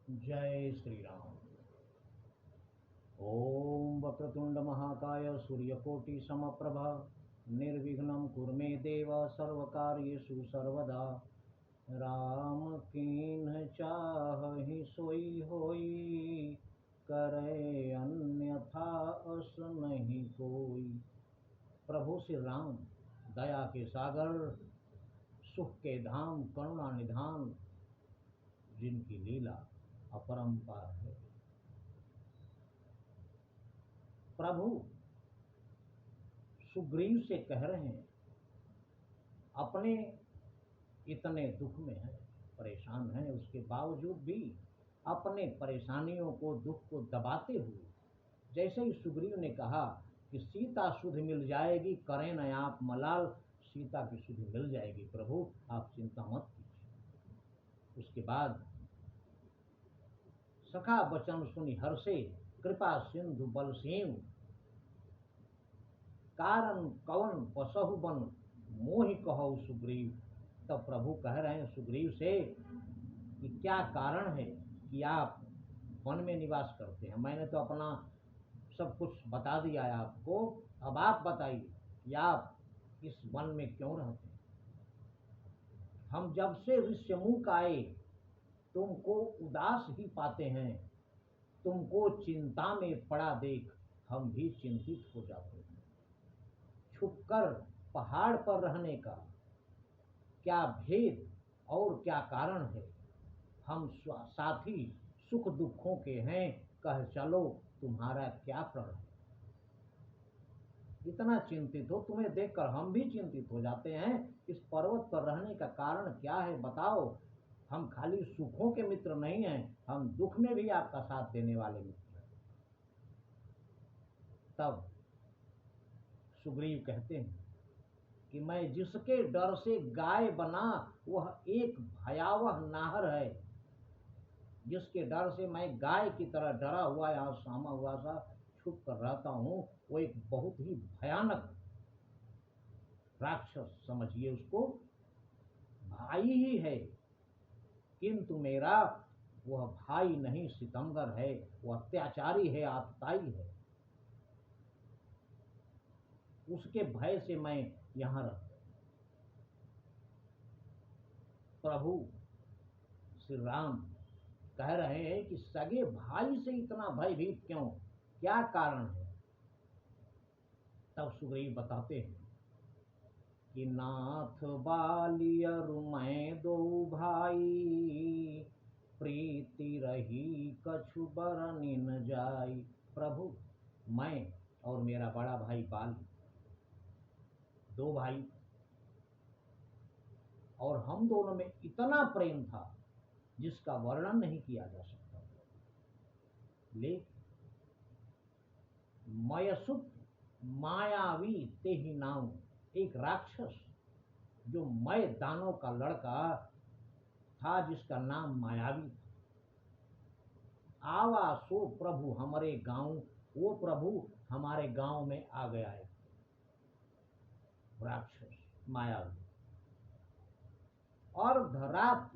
जय श्री राम। ओम वक्रतुंड महाकाय सूर्यकोटि समप्रभ निर्विघ्नं कुरु मे देव सर्वकार्येषु सर्वदा। राम कीन्ह चाहि सोई होई, करे अन्यथा अस नहीं कोई। प्रभु श्री राम दया के सागर, सुख के धाम, करुणा निधान, जिनकी लीला अपरंपार है। प्रभु सुग्रीव से कह रहे हैं, अपने इतने दुख में हैं, परेशान हैं, उसके बावजूद भी अपने परेशानियों को, दुख को दबाते हुए, जैसे ही सुग्रीव ने कहा कि सीता सुध मिल जाएगी, करें न आप मलाल, सीता की सुध मिल जाएगी प्रभु, आप चिंता मत कीजिए। उसके बाद सखा बचन सुनि हर्षे, कृपा सिंधु बलसेम, कारण कवन पसहु बन, मोहि कहु सुग्रीव। तब प्रभु कह रहे हैं सुग्रीव से कि क्या कारण है कि आप वन में निवास करते हैं। मैंने तो अपना सब कुछ बता दिया है आपको, अब आप बताइए कि आप इस वन में क्यों रहते हैं। हम जब से ऋष्यमुख आए तुमको उदास ही पाते हैं, तुमको चिंता में पड़ा देख हम भी चिंतित हो जाते हैं। छुपकर पहाड़ पर रहने का क्या भेद और क्या कारण है। हम साथी सुख दुखों के हैं, कह चलो तुम्हारा क्या प्रण है। इतना चिंतित हो, तुम्हें देखकर हम भी चिंतित हो जाते हैं। इस पर्वत पर रहने का कारण क्या है बताओ। हम खाली सुखों के मित्र नहीं हैं, हम दुख में भी आपका साथ देने वाले मित्र हैं। तब सुग्रीव कहते हैं कि मैं जिसके डर से गाय बना वह एक भयावह नाहर है। जिसके डर से मैं गाय की तरह डरा हुआ यहाँ सामा हुआ सा छुप कर रहता हूँ, वो एक बहुत ही भयानक राक्षस समझिए उसको, भाई ही है किंतु मेरा वह भाई नहीं, सितमगर है, वह अत्याचारी है, आतताई है। उसके भय से मैं यहाँ रहता। प्रभु श्री राम कह रहे हैं कि सगे भाई से इतना भयभीत क्यों, क्या कारण है। तब सुग्रीव बताते हैं कि नाथ बालियर मैं दो भाई, प्रीति रही कछु बरनि न जाई। प्रभु मैं और मेरा बड़ा भाई बाली, दो भाई, और हम दोनों में इतना प्रेम था जिसका वर्णन नहीं किया जा सकता। लेकिन मयसुत मायावी ते ही नाम, एक राक्षस जो मय दानव का लड़का था जिसका नाम मायावी था, आवा सो प्रभु हमारे गांव, वो प्रभु हमारे गांव में आ गया है। राक्षस मायावी अर्धरात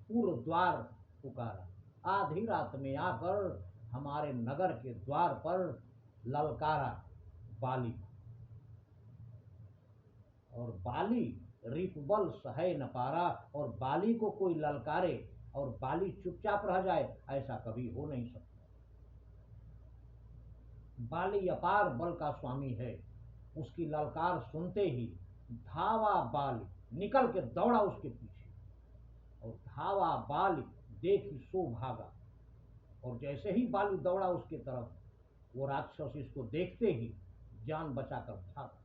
पूर्व द्वार पुकारा, आधी रात में आकर हमारे नगर के द्वार पर ललकारा बाली, और बाली रिपुबल सहे न पारा। और बाली को कोई ललकारे और बाली चुपचाप रह जाए, ऐसा कभी हो नहीं सकता। बाली अपार बल का स्वामी है। उसकी ललकार सुनते ही धावा बाली, निकल के दौड़ा उसके पीछे, और धावा बाली देखी सो भागा। और जैसे ही बाली दौड़ा उसके तरफ, वो राक्षस इसको देखते ही जान बचाकर भागा।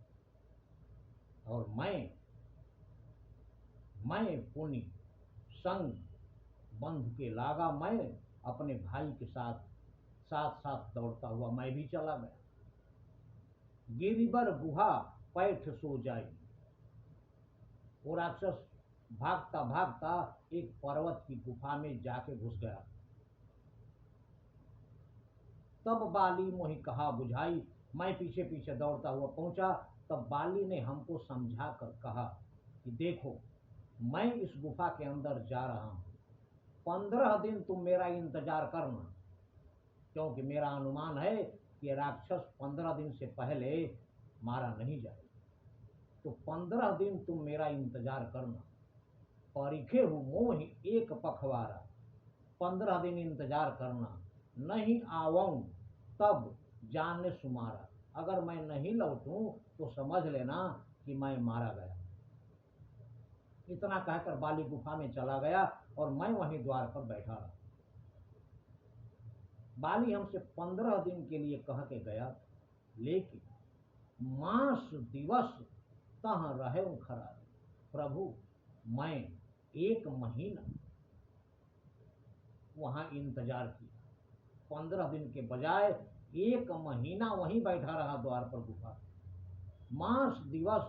और मैं पुनि संग बंध के लागा, मैं अपने भाई के साथ साथ साथ दौड़ता हुआ मैं भी चला गया। गिरिबर गुहा पैठ सो जाई, वो राक्षस भागता भागता एक पर्वत की गुफा में जाके घुस गया। तब बाली मोहि कहा बुझाई, मैं पीछे पीछे दौड़ता हुआ पहुंचा। तब बाली ने हमको समझा कर कहा कि देखो मैं इस गुफा के अंदर जा रहा हूं, 15 दिन तुम मेरा इंतजार करना, क्योंकि मेरा अनुमान है कि राक्षस 15 दिन से पहले मारा नहीं जाएगा। तो 15 दिन तुम मेरा इंतजार करना। परिखे हूँ मोहि एक पखवारा, 15 दिन इंतजार करना। नहीं आऊं तब जाने सुमारा, अगर मैं नहीं लौटूं तो समझ लेना कि मैं मारा गया। इतना कहकर बाली गुफा में चला गया और मैं वहीं द्वार पर बैठा रहा। बाली हमसे 15 दिन के लिए कह के गया, लेकिन मास दिवस तह रहे खरा। प्रभु, मैं 1 महीना वहां इंतजार किया, 15 दिन के बजाय 1 महीना वहीं बैठा रहा द्वार पर गुफा। मास दिवस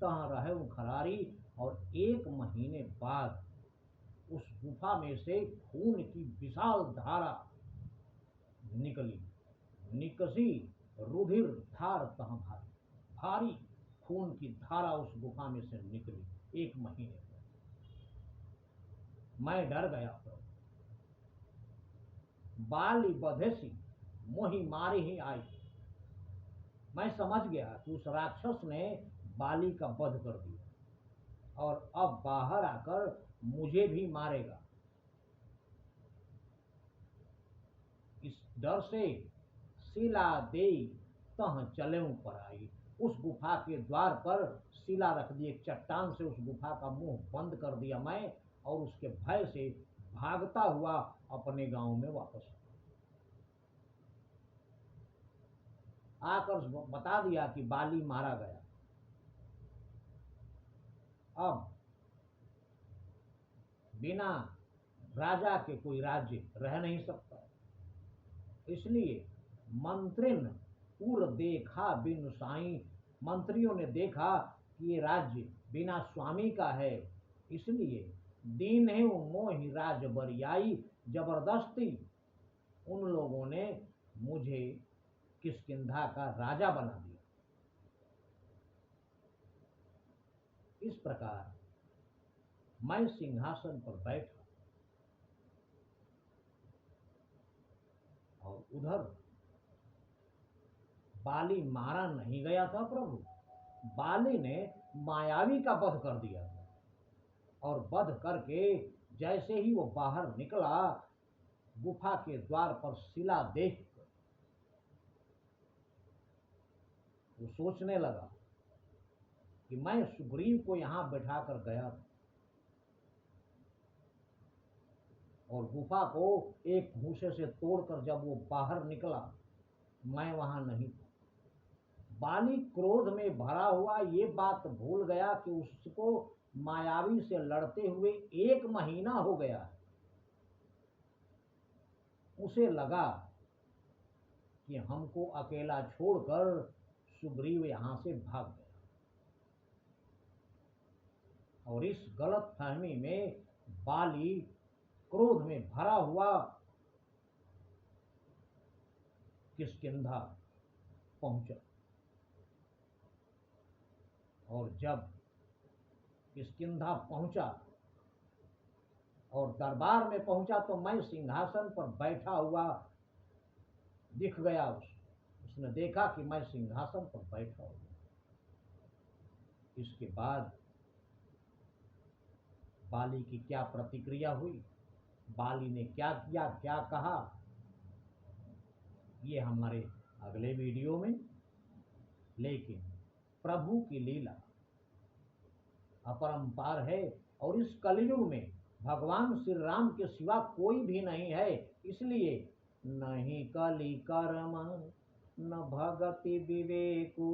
तह रहे खरारी, और 1 महीने बाद उस गुफा में से खून की विशाल धारा निकली। निकसी रुधिर धार तह भारी, भारी खून की धारा उस गुफा में से निकली 1 महीने में। मैं डर गया प्रभु। बाली बधेसी मोहि मारी ही आई। मैं समझ गया कि उस राक्षस ने बाली का वध कर दिया और अब बाहर आकर मुझे भी मारेगा। इस डर से शिला दे तह चले पर आई। उस गुफा के द्वार पर शिला रख दी, एक चट्टान से उस गुफा का मुंह बंद कर दिया मैं, और उसके भय से भागता हुआ अपने गांव में वापस आकर बता दिया कि बाली मारा गया। अब बिना राजा के कोई राज्य रह नहीं सकता, इसलिए मंत्रिन उर देखा बिन साई। मंत्रियों ने देखा कि ये राज्य बिना स्वामी का है, इसलिए दीन है मोहि राज बरियाई। जबरदस्ती उन लोगों ने मुझे किष्किंधा का राजा बना दिया। इस प्रकार मैं सिंहासन पर बैठा और उधर बाली मारा नहीं गया था प्रभु। बाली ने मायावी का वध कर दिया था, और वध करके जैसे ही वो बाहर निकला, गुफा के द्वार पर शिला देख वो सोचने लगा कि मैं सुग्रीव को यहां बैठा कर गया था, और गुफा को एक भूसे से तोड़कर जब वो बाहर निकला, मैं वहां नहीं था। बाली क्रोध में भरा हुआ ये बात भूल गया कि उसको मायावी से लड़ते हुए 1 महीना हो गया है। उसे लगा कि हमको अकेला छोड़कर सुग्रीव यहां से भाग गया, और इस गलत फहमी में बाली क्रोध में भरा हुआ किष्किंधा पहुंचा। और जब किष्किंधा पहुंचा और दरबार में पहुंचा, तो मैं सिंहासन पर बैठा हुआ दिख गया। उसने देखा कि मैं सिंहासन पर बैठा हूं। इसके बाद बाली की क्या प्रतिक्रिया हुई, बाली ने क्या किया, क्या कहा, ये हमारे अगले वीडियो में। लेकिन प्रभु की लीला अपरंपार है, और इस कलयुग में भगवान श्री राम के सिवा कोई भी नहीं है। इसलिए नहीं कली कर्म न भगति विवेकु,